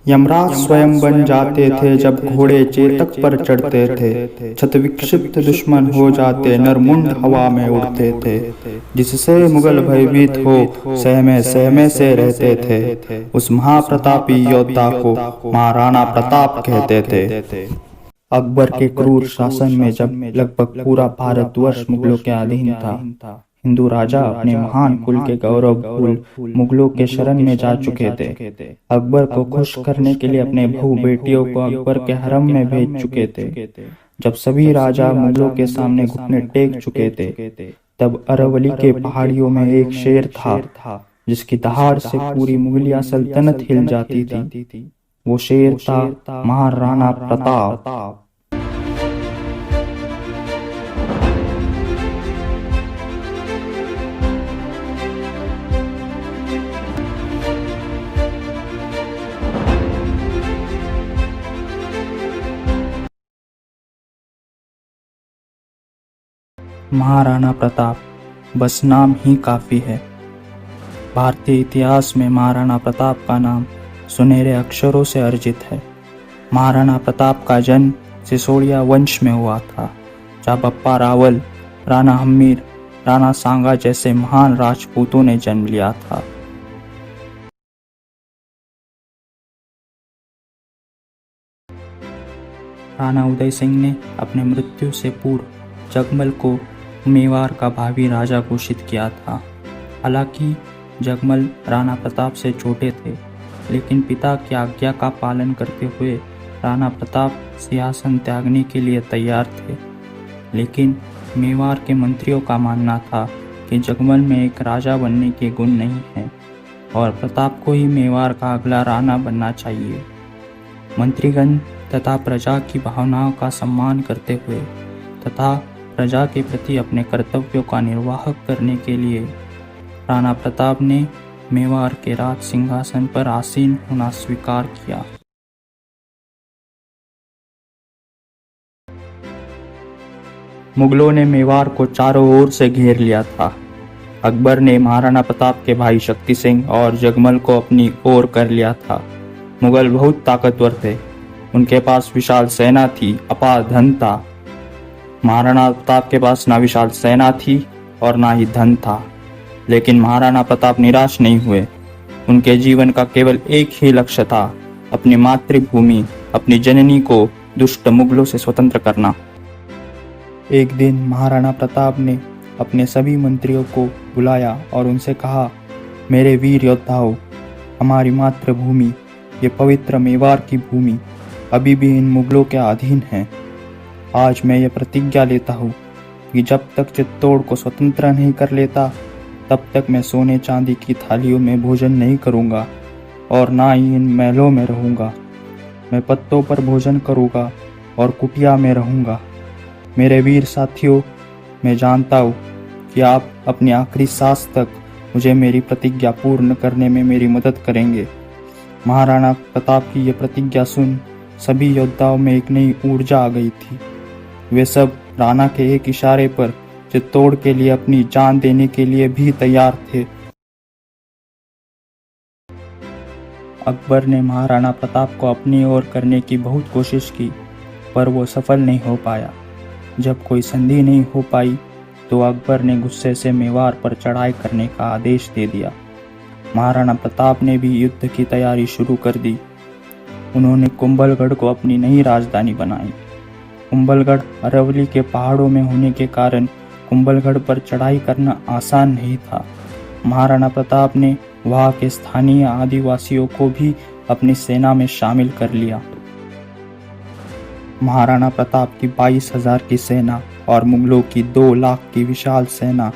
यमराज स्वयं बन जाते थे जब घोड़े चेतक पर चढ़ते थे। छत विक्षिप्त दुश्मन हो जाते, नरमुंड हवा में उड़ते थे। जिससे मुगल भयभीत हो सहमे सहमे से रहते थे। उस महाप्रतापी योद्धा को महाराणा प्रताप कहते थे। अकबर के क्रूर शासन में जब लगभग पूरा भारतवर्ष मुगलों के अधीन था, हिंदू राजा अपने महान कुल के गौरव भूल मुगलों के शरण में जा चुके थे। अकबर को खुश करने के लिए अपने बहू बेटियों को अकबर के हरम में भेज चुके थे। जब सभी राजा मुगलों के सामने घुटने टेक चुके थे, तब अरवली के पहाड़ियों में एक शेर था जिसकी दहाड़ से पूरी मुगलिया सल्तनत हिल जाती थी। वो शेर था महाराणा प्रताप। महाराणा प्रताप बस नाम ही काफी है। भारतीय इतिहास में महाराणा प्रताप का नाम सुनहरे अक्षरों से अर्जित है। महाराणा प्रताप का जन्म सिसोदिया वंश में हुआ था, जहाँ बप्पा रावल, राणा हम्मीर, राणा सांगा जैसे महान राजपूतों ने जन्म लिया था। राणा उदय सिंह ने अपने मृत्यु से पूर्व जगमल को मेवाड़ का भावी राजा घोषित किया था। हालांकि जगमल राणा प्रताप से छोटे थे, लेकिन पिता की आज्ञा का पालन करते हुए राणा प्रताप सिंहासन त्यागने के लिए तैयार थे। लेकिन मेवाड़ के मंत्रियों का मानना था कि जगमल में एक राजा बनने के गुण नहीं हैं और प्रताप को ही मेवाड़ का अगला राणा बनना चाहिए। मंत्रीगण तथा प्रजा की भावनाओं का सम्मान करते हुए तथा प्रजा के प्रति अपने कर्तव्यों का निर्वाह करने के लिए राणा प्रताप ने मेवाड़ के राज सिंहासन पर आसीन होना स्वीकार किया। मुगलों ने मेवाड़ को चारों ओर से घेर लिया था। अकबर ने महाराणा प्रताप के भाई शक्ति सिंह और जगमल को अपनी ओर कर लिया था। मुगल बहुत ताकतवर थे, उनके पास विशाल सेना थी, अपार धन था। महाराणा प्रताप के पास ना विशाल सेना थी और ना ही धन था, लेकिन महाराणा प्रताप निराश नहीं हुए। उनके जीवन का केवल एक ही लक्ष्य था, अपनी मातृभूमि, अपनी जननी को दुष्ट मुगलों से स्वतंत्र करना। एक दिन महाराणा प्रताप ने अपने सभी मंत्रियों को बुलाया और उनसे कहा, मेरे वीर योद्धाओं, हमारी मातृभूमि, ये पवित्र मेवाड़ की भूमि अभी भी इन मुगलों के अधीन है। आज मैं ये प्रतिज्ञा लेता हूँ कि जब तक चित्तौड़ को स्वतंत्र नहीं कर लेता, तब तक मैं सोने चांदी की थालियों में भोजन नहीं करूँगा और ना ही इन महलों में रहूँगा। मैं पत्तों पर भोजन करूँगा और कुटिया में रहूँगा। मेरे वीर साथियों, मैं जानता हूँ कि आप अपनी आखिरी सांस तक मुझे मेरी प्रतिज्ञा पूर्ण करने में मेरी मदद करेंगे। महाराणा प्रताप की ये प्रतिज्ञा सुन सभी योद्धाओं में एक नई ऊर्जा आ गई थी। वे सब राणा के एक इशारे पर चित्तौड़ के लिए अपनी जान देने के लिए भी तैयार थे। अकबर ने महाराणा प्रताप को अपनी ओर करने की बहुत कोशिश की, पर वो सफल नहीं हो पाया। जब कोई संधि नहीं हो पाई तो अकबर ने गुस्से से मेवाड़ पर चढ़ाई करने का आदेश दे दिया। महाराणा प्रताप ने भी युद्ध की तैयारी शुरू कर दी। उन्होंने कुंभलगढ़ को अपनी नई राजधानी बनाई। कुंभलगढ़ अरवली के पहाड़ों में होने के कारण कुंभलगढ़ पर चढ़ाई करना आसान नहीं था। महाराणा प्रताप ने वहां के स्थानीय आदिवासियों को भी अपनी सेना में शामिल कर लिया। महाराणा प्रताप की 22,000 की सेना और मुगलों की 2 लाख की विशाल सेना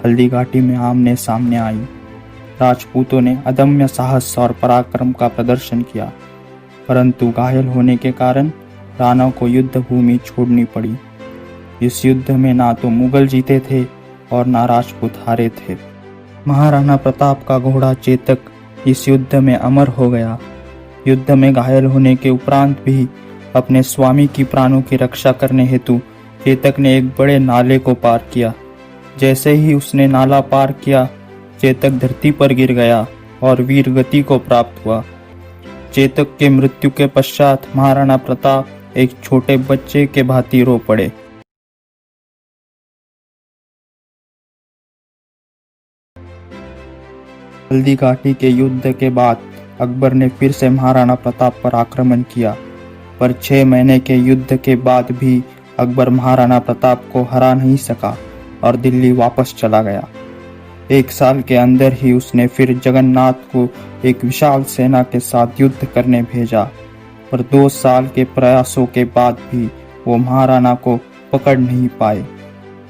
हल्दी घाटी में आमने सामने आई। राजपूतों ने अदम्य साहस और पराक्रम का प्रदर्शन किया, परंतु घायल होने के कारण राणा को युद्ध भूमि छोड़नी पड़ी। इस युद्ध में ना तो मुगल जीते थे और ना राजपूत हारे थे। महाराणा प्रताप का घोड़ा चेतक इस युद्ध में अमर हो गया। युद्ध में घायल होने के उपरांत भी अपने स्वामी की प्राणों की रक्षा करने हेतु चेतक ने एक बड़े नाले को पार किया। जैसे ही उसने नाला पार किया, चेतक धरती पर गिर गया और वीर गति को प्राप्त हुआ। चेतक के मृत्यु के पश्चात महाराणा प्रताप एक छोटे बच्चे के भांति रो पड़े। हल्दी घाटी के युद्ध के बाद अकबर ने फिर से महाराणा प्रताप पर आक्रमण किया, पर 6 महीने के युद्ध के बाद भी अकबर महाराणा प्रताप को हरा नहीं सका और दिल्ली वापस चला गया। 1 साल के अंदर ही उसने फिर जगन्नाथ को एक विशाल सेना के साथ युद्ध करने भेजा, पर 2 साल के प्रयासों के बाद भी वो महाराणा को पकड़ नहीं पाए।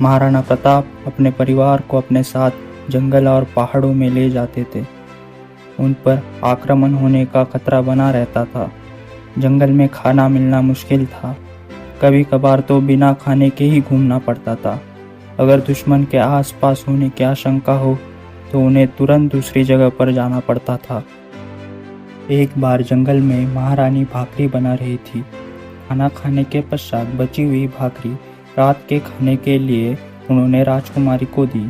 महाराणा प्रताप अपने परिवार को अपने साथ जंगल और पहाड़ों में ले जाते थे। उन पर आक्रमण होने का खतरा बना रहता था। जंगल में खाना मिलना मुश्किल था, कभी कभार तो बिना खाने के ही घूमना पड़ता था। अगर दुश्मन के आसपास होने की आशंका हो तो उन्हें तुरंत दूसरी जगह पर जाना पड़ता था। एक बार जंगल में महारानी भाकरी बना रही थी। खाना खाने के पश्चात बची हुई भाकरी रात के खाने के लिए उन्होंने राजकुमारी को दी,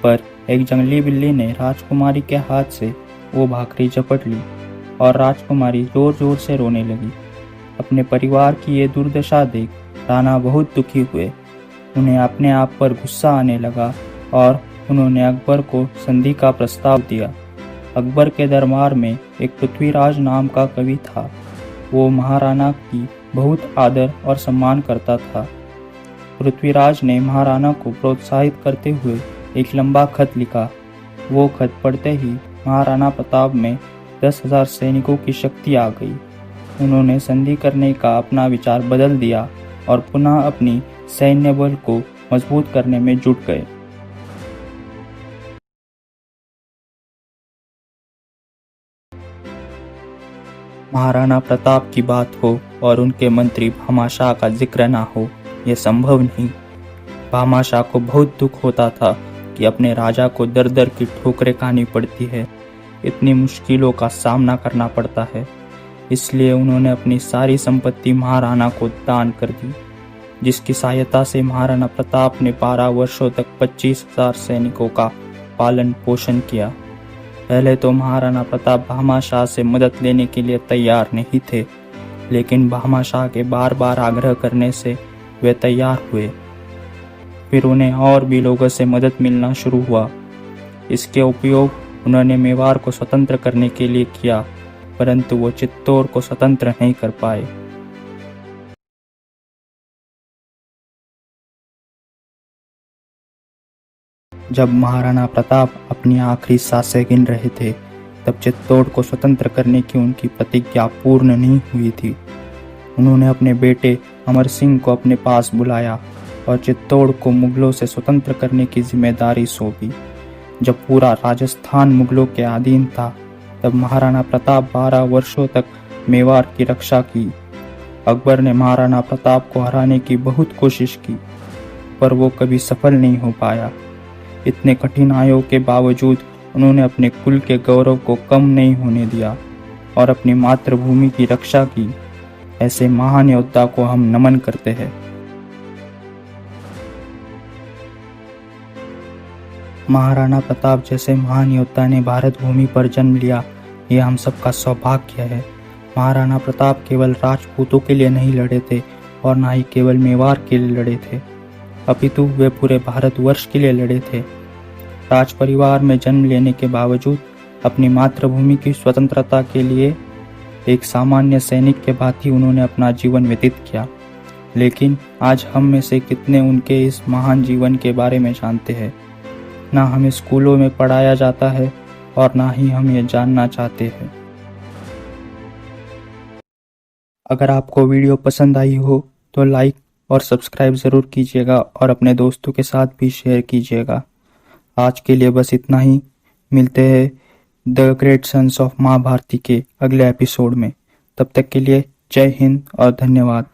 पर एक जंगली बिल्ली ने राजकुमारी के हाथ से वो भाकरी झपट ली और राजकुमारी जोर जोर से रोने लगी। अपने परिवार की ये दुर्दशा देख राणा बहुत दुखी हुए। उन्हें अपने आप पर गुस्सा आने लगा और उन्होंने अकबर को संधि का प्रस्ताव दिया। अकबर के दरबार में एक पृथ्वीराज नाम का कवि था। वो महाराणा की बहुत आदर और सम्मान करता था। पृथ्वीराज ने महाराणा को प्रोत्साहित करते हुए एक लंबा खत लिखा। वो खत पढ़ते ही महाराणा प्रताप में 10,000 सैनिकों की शक्ति आ गई। उन्होंने संधि करने का अपना विचार बदल दिया और पुनः अपनी सैन्य बल को मजबूत करने में जुट गए। महाराणा प्रताप की बात हो और उनके मंत्री भामाशाह का जिक्र ना हो, यह संभव नहीं। भामाशाह को बहुत दुख होता था कि अपने राजा को दर दर की ठोकरें खानी पड़ती है, इतनी मुश्किलों का सामना करना पड़ता है। इसलिए उन्होंने अपनी सारी संपत्ति महाराणा को दान कर दी, जिसकी सहायता से महाराणा प्रताप ने 12 वर्षों तक 25,000 सैनिकों का पालन पोषण किया। पहले तो महाराणा प्रताप भामाशाह से मदद लेने के लिए तैयार नहीं थे, लेकिन भामाशाह के बार बार आग्रह करने से वे तैयार हुए। फिर उन्हें और भी लोगों से मदद मिलना शुरू हुआ। इसके उपयोग उन्होंने मेवाड़ को स्वतंत्र करने के लिए किया, परंतु वो चित्तौड़ को स्वतंत्र नहीं कर पाए। जब महाराणा प्रताप अपनी आखिरी सांसें गिन रहे थे, तब चित्तौड़ को स्वतंत्र करने की उनकी प्रतिज्ञा पूर्ण नहीं हुई थी। उन्होंने अपने बेटे अमर सिंह को अपने पास बुलाया और चित्तौड़ को मुगलों से स्वतंत्र करने की जिम्मेदारी सौंपी। जब पूरा राजस्थान मुगलों के अधीन था, तब महाराणा प्रताप 12 वर्षों तक मेवाड़ की रक्षा की। अकबर ने महाराणा प्रताप को हराने की बहुत कोशिश की, पर वो कभी सफल नहीं हो पाया। इतने कठिनाइयों के बावजूद उन्होंने अपने कुल के गौरव को कम नहीं होने दिया और अपनी मातृभूमि की रक्षा की। ऐसे महान योद्धा को हम नमन करते हैं। महाराणा प्रताप जैसे महान योद्धा ने भारत भूमि पर जन्म लिया, ये हम सबका सौभाग्य है। महाराणा प्रताप केवल राजपूतों के लिए नहीं लड़े थे और ना ही केवल मेवाड़ के लिए लड़े थे, अपितु वे पूरे भारतवर्ष के लिए लड़े थे। राज परिवार में जन्म लेने के बावजूद अपनी मातृभूमि की स्वतंत्रता के लिए एक सामान्य सैनिक के भांति उन्होंने अपना जीवन व्यतीत किया। लेकिन आज हम में से कितने उनके इस महान जीवन के बारे में जानते हैं? ना हमें स्कूलों में पढ़ाया जाता है और ना ही हम ये जानना चाहते हैं। अगर आपको वीडियो पसंद आई हो तो लाइक और सब्सक्राइब ज़रूर कीजिएगा और अपने दोस्तों के साथ भी शेयर कीजिएगा। आज के लिए बस इतना ही। मिलते हैं द ग्रेट सन्स ऑफ माँ भारती के अगले एपिसोड में। तब तक के लिए जय हिंद और धन्यवाद।